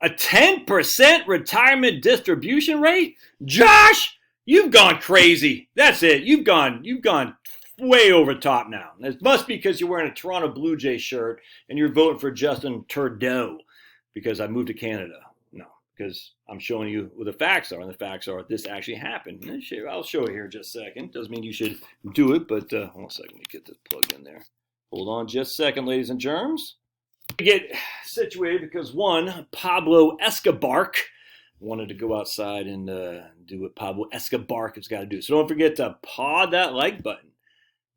A 10% retirement distribution rate? Josh, you've gone crazy. That's it. You've gone way over top now. It must be because you're wearing a Toronto Blue Jay shirt and you're voting for Justin Trudeau because I moved to Canada. No, because I'm showing you what the facts are, and the facts are this actually happened. I'll show it here in just a second. Doesn't mean you should do it, but hold on a second. Let me get this plugged in there. Hold on just a second, ladies and germs. Get situated because one, Pablo Escobar wanted to go outside and do what Pablo Escobar has got to do. So don't forget to paw that like button.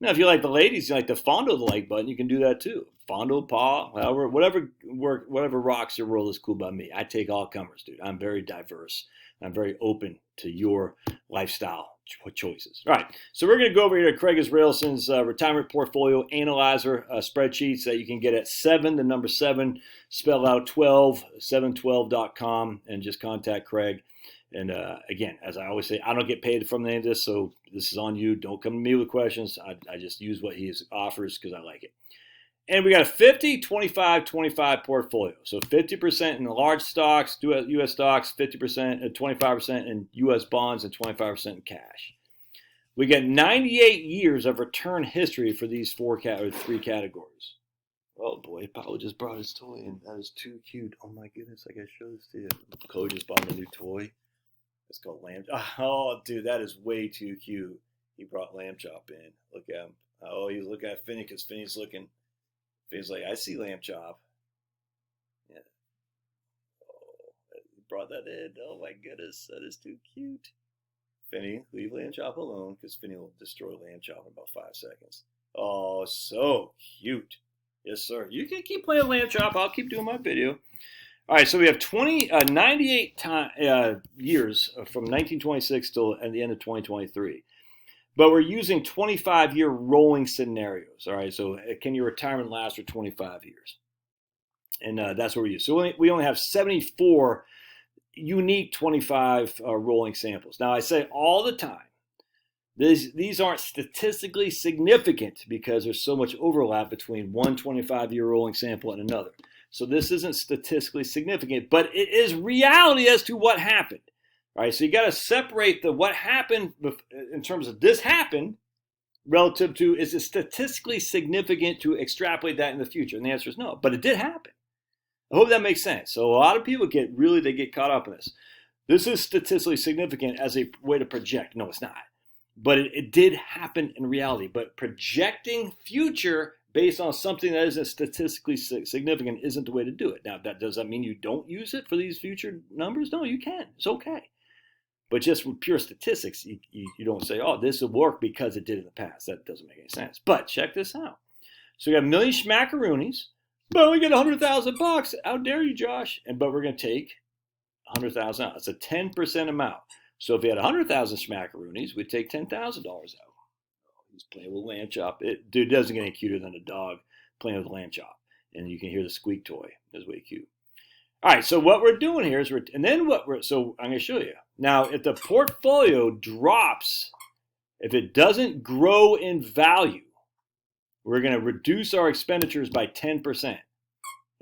Now, if you like the ladies, you like to fondle the like button, you can do that too. Fondle, paw, however, whatever rocks your world is cool by me. I take all comers, dude. I'm very diverse. I'm very open to your lifestyle choices. All right, so we're going to go over here to Craig Israelson's retirement portfolio analyzer spreadsheets that you can get at 7, spell out 12, 712.com, and just contact Craig. And again, as I always say, I don't get paid from any of this, so this is on you. Don't come to me with questions. I just use what he offers because I like it. And we got a 50, 25, 25 portfolio. So 50% in the large stocks, U.S. stocks, 50%, 25% in U.S. bonds, and 25% in cash. We get 98 years of return history for these three categories. Oh boy, Paulo just brought his toy in. That is too cute. Oh my goodness, I gotta show this to you. Chloe just bought me a new toy. It's called Lamb. Oh, dude, that is way too cute. He brought Lamb Chop in. Look at him. Oh, he's looking at Finney because Finney's looking. Finney's like, I see Lamb Chop. Yeah. Oh, he brought that in. Oh my goodness, that is too cute. Finney, leave Lamb Chop alone because Finney will destroy Lamb Chop in about 5 seconds. Oh, so cute. Yes, sir. You can keep playing Lamb Chop. I'll keep doing my video. All right, so we have 98 years from 1926 till at the end of 2023. But we're using 25-year rolling scenarios. All right, so can your retirement last for 25 years? And that's what we use. So we only have 74 unique 25 rolling samples. Now, I say all the time, these aren't statistically significant because there's so much overlap between one 25-year rolling sample and another. So this isn't statistically significant, but it is reality as to what happened. All right, so you got to separate what happened in terms of this happened relative to is it statistically significant to extrapolate that in the future? And the answer is no, but it did happen. I hope that makes sense. So a lot of people get caught up in this. This is statistically significant as a way to project. No, it's not. But it did happen in reality. But projecting future based on something that isn't statistically significant isn't the way to do it. Now, does that mean you don't use it for these future numbers? No, you can. It's okay. But just with pure statistics, you don't say, oh, this will work because it did in the past. That doesn't make any sense. But check this out. So we got a million schmackaroonies, but we get $100,000. How dare you, Josh? But we're going to take $100,000 out. It's a 10% amount. So if we had 100,000 schmackaroonies, we'd take $10,000 out. He's playing with Lamb Chop. Dude doesn't get any cuter than a dog playing with Lamb Chop. And you can hear the squeak toy. It's way cute. All right, so what we're doing here is so I'm going to show you. Now, if the portfolio drops, if it doesn't grow in value, we're going to reduce our expenditures by 10%.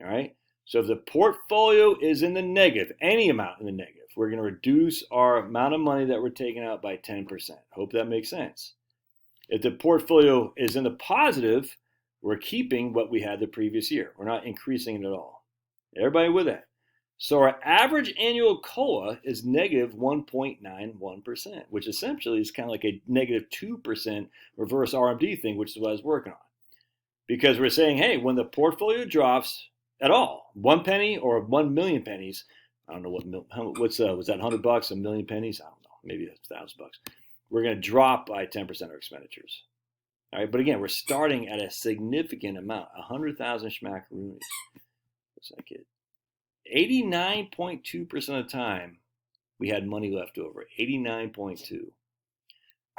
All right? So if the portfolio is in the negative, any amount in the negative, we're going to reduce our amount of money that we're taking out by 10%. Hope that makes sense. If the portfolio is in the positive, we're keeping what we had the previous year. We're not increasing it at all. Everybody with that? So our average annual COLA is negative 1.91%, which essentially is kind of like a negative 2% reverse RMD thing, which is what I was working on. Because we're saying, hey, when the portfolio drops at all, 1 penny or 1 million pennies, I don't know was that $100, a million pennies? I don't know, maybe $1,000. We're going to drop by 10% of our expenditures. All right, but again, we're starting at a significant amount, 100,000 schmackaroonies. What's that kid? 89.2% of the time, we had money left over. 89.2.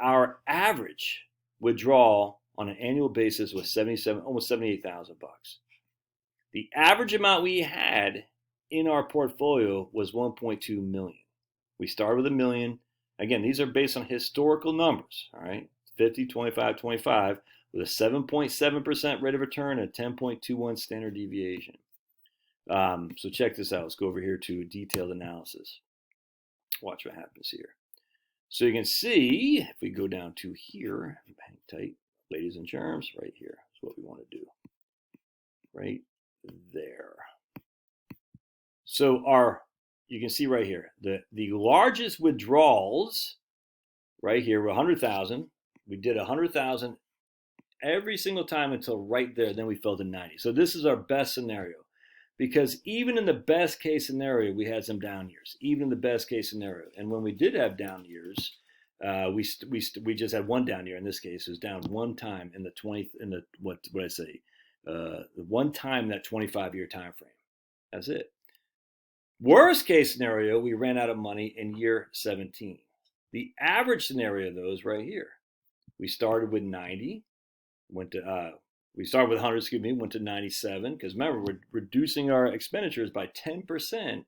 Our average withdrawal on an annual basis was almost $78,000. The average amount we had in our portfolio was 1.2 million. We started with $1 million. Again, these are based on historical numbers. All right, 50, 25, 25, with a 7.7% rate of return and a 10.21 standard deviation. So check this out. Let's go over here to detailed analysis. Watch what happens here. So you can see, if we go down to here, hang tight, ladies and germs, right here is what we want to do. Right there. So you can see right here, the largest withdrawals right here were 100,000. We did 100,000 every single time until right there. Then we fell to 90. So this is our best scenario, because even in the best case scenario, we had some down years. Even in the best case scenario, and when we did have down years, we just had one down year. In this case, it was down one time in the what I say, the one time in that 25-year time frame. That's it. Worst case scenario, we ran out of money in year 17. The average scenario of those right here. We started with 90, we started with 100, excuse me, went to 97, because remember, we're reducing our expenditures by 10%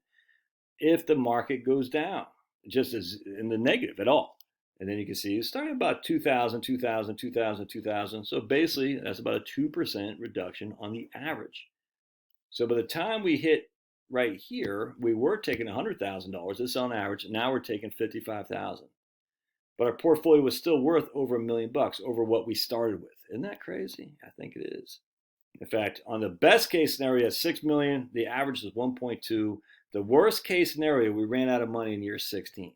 if the market goes down, just as in the negative at all. And then you can see it's starting about 2,000, 2,000, 2,000, 2,000. So basically, that's about a 2% reduction on the average. So by the time we hit right here, we were taking $100,000. This is on average. Now we're taking $55,000. But our portfolio was still worth over $1 million over what we started with. Isn't that crazy? I think it is. In fact, on the best case scenario, $6 million, the average is 1.2. The worst case scenario, we ran out of money in year 16.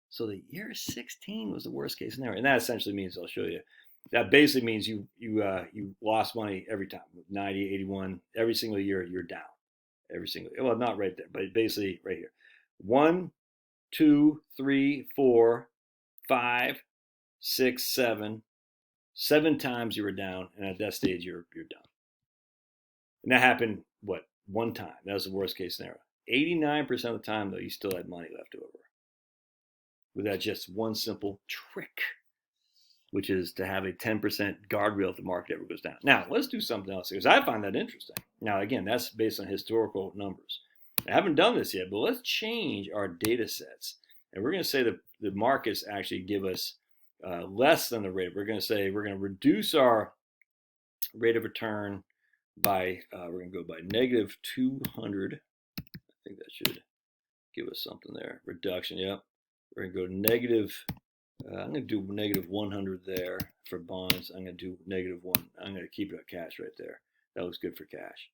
So the year 16 was the worst case scenario, and that essentially means, I'll show you, that basically means you lost money every time. 90, 81, every single year you're down. Every single, well, not right there, but basically right here. 1, 2, 3, 4, 5, 6, 7. 7 times you were down, and at that stage you're done. And that happened, what, one time. That was the worst case scenario. 89% of the time, though, you still had money left over. With that just one simple trick, which is to have a 10% guardrail if the market ever goes down. Now, let's do something else, because I find that interesting. Now, again, that's based on historical numbers. I haven't done this yet, but let's change our data sets. And we're going to say that the markets actually give us less than the rate. We're going to say we're going to reduce our rate of return by, we're going to go by negative 200. I think that should give us something there. Reduction, yep. We're going to go negative, I'm going to do negative 100 there for bonds. I'm going to do negative 1. I'm going to keep it at cash right there. That looks good for cash.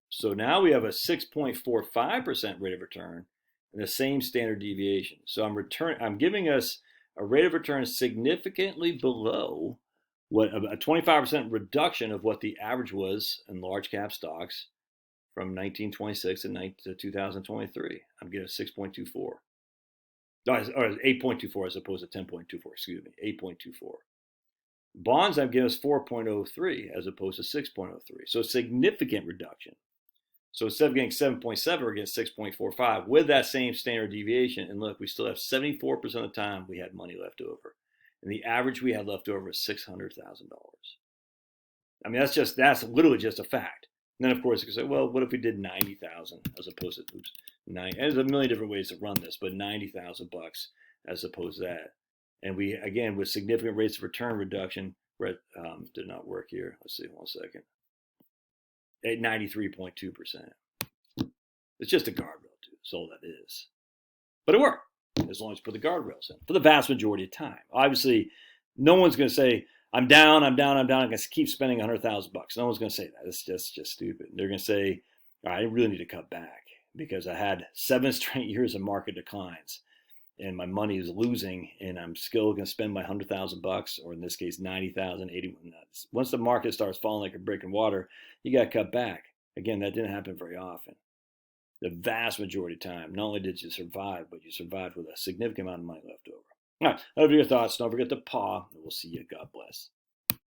So now we have a 6.45% rate of return and the same standard deviation. So I'm giving us a rate of return significantly below what a 25% reduction of what the average was in large cap stocks from 1926 to 2023. I'm getting 6.24. Or 8.24 as opposed to 10.24, excuse me, 8.24. Bonds, I'm getting us 4.03 as opposed to 6.03. So significant reduction. So instead of getting 7.7, we're getting 6.45 with that same standard deviation. And look, we still have 74% of the time we had money left over. And the average we had left over is $600,000. I mean, that's literally just a fact. And then, of course, you can say, well, what if we did 90,000 as opposed to 90? And there's a million different ways to run this, but 90,000 bucks as opposed to that. And we, again, with significant rates of return reduction, did not work here. Let's see, 1 second. At 93.2%. It's just a guardrail, too. That's all that is. But it worked, as long as you put the guardrails in, for the vast majority of time. Obviously, no one's going to say, I'm down, I'm going to keep spending $100,000 bucks. No one's going to say that. It's just stupid. They're going to say, all right, I really need to cut back because I had 7 straight years of market declines and my money is losing and I'm still going to spend my $100,000 bucks, or in this case, 90,000, 81. Once the market starts falling like a brick in water, you got to cut back. Again, that didn't happen very often. The vast majority of time, not only did you survive, but you survived with a significant amount of money left over. All right, those are your thoughts. Don't forget to paw, and we'll see you. God bless.